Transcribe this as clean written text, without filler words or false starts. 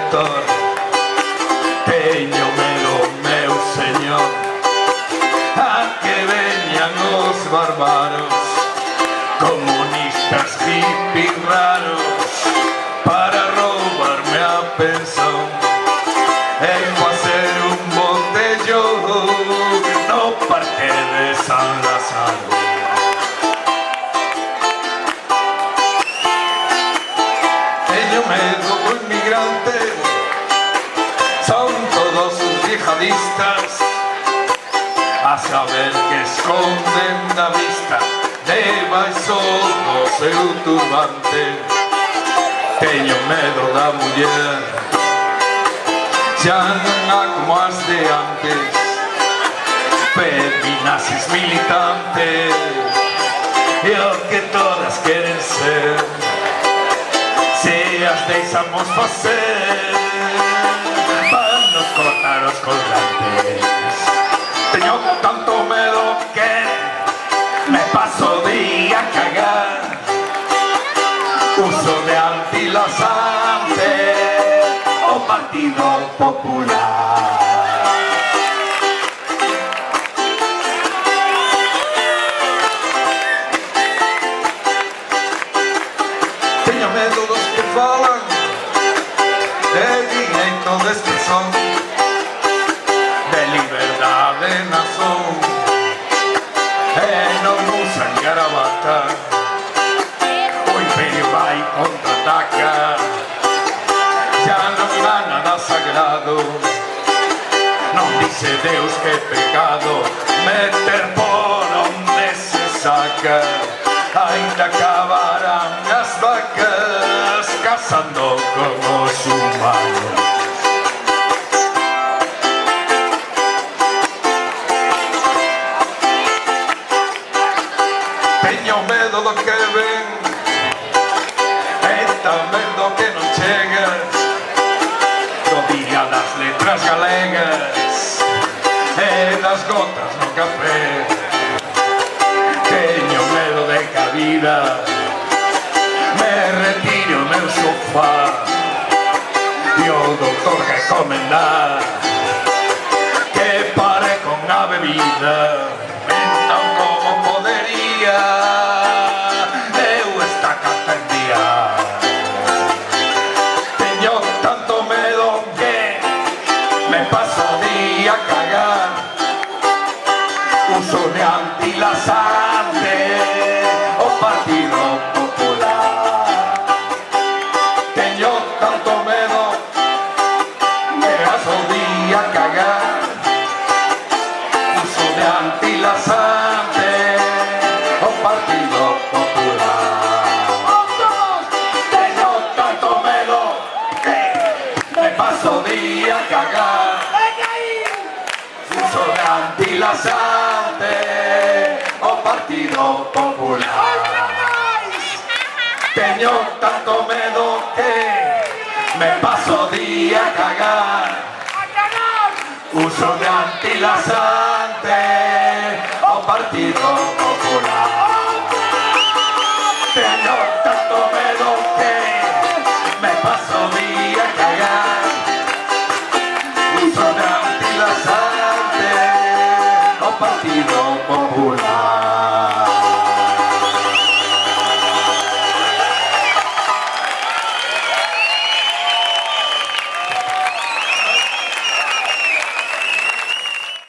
elector. Teño medo, meu señor, a que veñan os bárbaros, comunistas hippies raros, para roubarme a pensión e facer un botellón no parque de San Lázaro. Teño medo do inmigrante, son todos os yihadistas, a saber que esconden da vista debaixo do seu turbante. Teño medo da muller, xa non há como as de antes, feminazis militantes e o que todas queren ser, se as deixamos facer van nos cortar os colgantes. Teño tanto medo que me paso o día a cagar, uso de antilasante o Partido Popular. Teño medo dos que falan de direito de expresión, de liberdade de nación, e non usan gravata. O imperio vai contraataca, xa non há nada sagrado, non dice Deus que é pecado meter por onde se saca. Ainda acabarán as vacas cazando con os humanos. Teño medo do que ven e tamén do que non chega, do día das letras galegas e das gotas no café. Teño medo de que a vida me retire o meu sofá e o doutor recomendar que pare con a bebida. Entón, como podería eu esta catendía? Teño tanto medo que me paso o día a cagar, uso de antilasante o Partido Popular. Teño tanto medo que paso o día a cagar, uso de antilasante o Partido Popular. Teño tanto medo que me paso o día a cagar, uso de antilasante o Partido Popular. Teño tanto medo que me paso o día a cagar, uso de antilasante o Partido Popular.